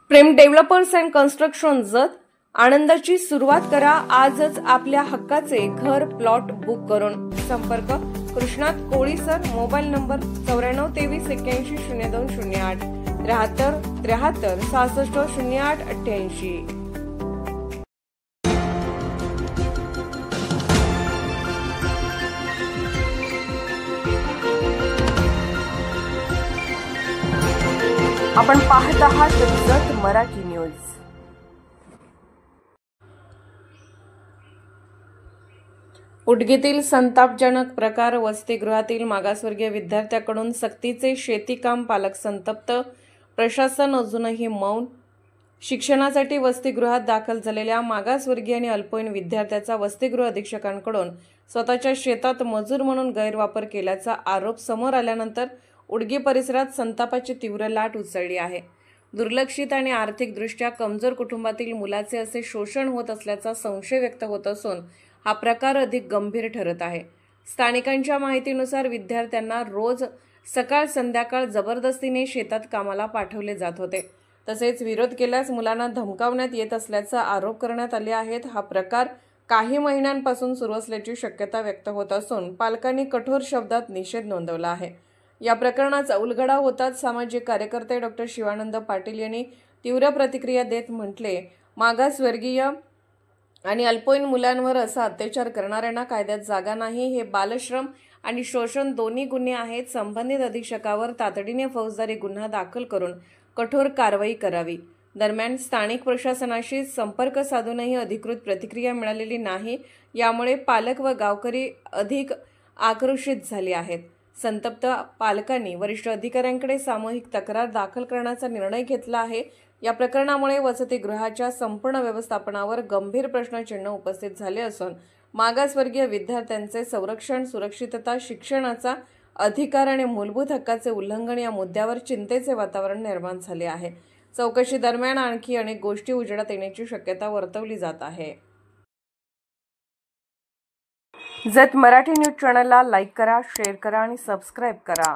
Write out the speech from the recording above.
Prem developers and construction जत आनंदाची सुरुवात करा आजच आपल्या हक्काचे घर प्लॉट बुक करून। संपर्क कृष्णात कोळी सर, मोबाईल नंबर 9423810208 73 73 66 08 88। आपण पाहत आहात जत मराठी न्यूज। उडगीतील संतापजनक प्रकार, वसतिगृहातील मागासवर्गीय विद्यार्थ्याकडून सक्तीचे शेतीकाम, पालक संतप्त, प्रशासन अजूनही मौन। शिक्षणासाठी वसतिगृहात दाखल झालेल्या मागासवर्गीय आणि अल्पवयीन विद्यार्थ्याचा वसतिगृह अधीक्षकांकडून स्वतःच्या शेतात मजूर म्हणून गैरवापर केल्याचा आरोप समोर आल्यानंतर उडगी परिसरात संतापाची तीव्र लाट उसळली आहे। दुर्लक्षित आणि आर्थिकदृष्ट्या कमजोर कुटुंबातील मुलाचे असे शोषण होत असल्याचा संशय व्यक्त होत असून हा प्रकार अधिक गंभीर ठरत आहे। स्थानिकांच्या माहितीनुसार विद्यार्थ्यांना रोज सकाळ संध्याकाळ जबरदस्तीने शेतात कामाला पाठवले जात होते, तसेच विरोध केल्यास मुलांना धमकावण्यात येत असल्याचा आरोप करण्यात आले आहेत। हा प्रकार काही महिन्यांपासून सुरू असल्याची शक्यता व्यक्त होत असून पालकांनी कठोर शब्दात निषेध नोंदवला आहे। या प्रकरणाचा उलगडा होताच सामाजिक कार्यकर्ते डॉक्टर शिवानंद पाटील यांनी तीव्र प्रतिक्रिया देत म्हटले, मागासवर्गीय आणि अल्पवयीन मुलांवर असा अत्याचार करणाऱ्यांना कायद्यात जागा नाही। हे बालश्रम आणि शोषण दोन्ही गुन्हे आहेत। संबंधित अधीक्षकावर तातडीने फौजदारी गुन्हा दाखल करून कठोर कारवाई करावी। दरम्यान स्थानिक प्रशासनाशी संपर्क साधूनही अधिकृत प्रतिक्रिया मिळालेली नाही, यामुळे पालक व गावकरी अधिक आक्रोशित झाले आहेत। संतप्त पालकांनी वरिष्ठ अधिकाऱ्यांकडे सामूहिक तक्रार दाखल करण्याचा निर्णय घेतला आहे। या प्रकरणामुळे वसतिगृहाच्या संपूर्ण व्यवस्थापनावर गंभीर प्रश्नचिन्ह उपस्थित झाले असून मागासवर्गीय विद्यार्थ्यांचे संरक्षण, सुरक्षितता, शिक्षणाचा अधिकार आणि मूलभूत हक्काचे उल्लंघन या मुद्द्यावर चिंतेचे वातावरण निर्माण झाले आहे। चौकशी दरम्यान आणखी अनेक गोष्टी उजेडात येण्याची शक्यता वर्तवली जात आहे। जत मराठी न्यूज चॅनलला लाईक करा, शेअर करा आणि सबस्क्राईब करा।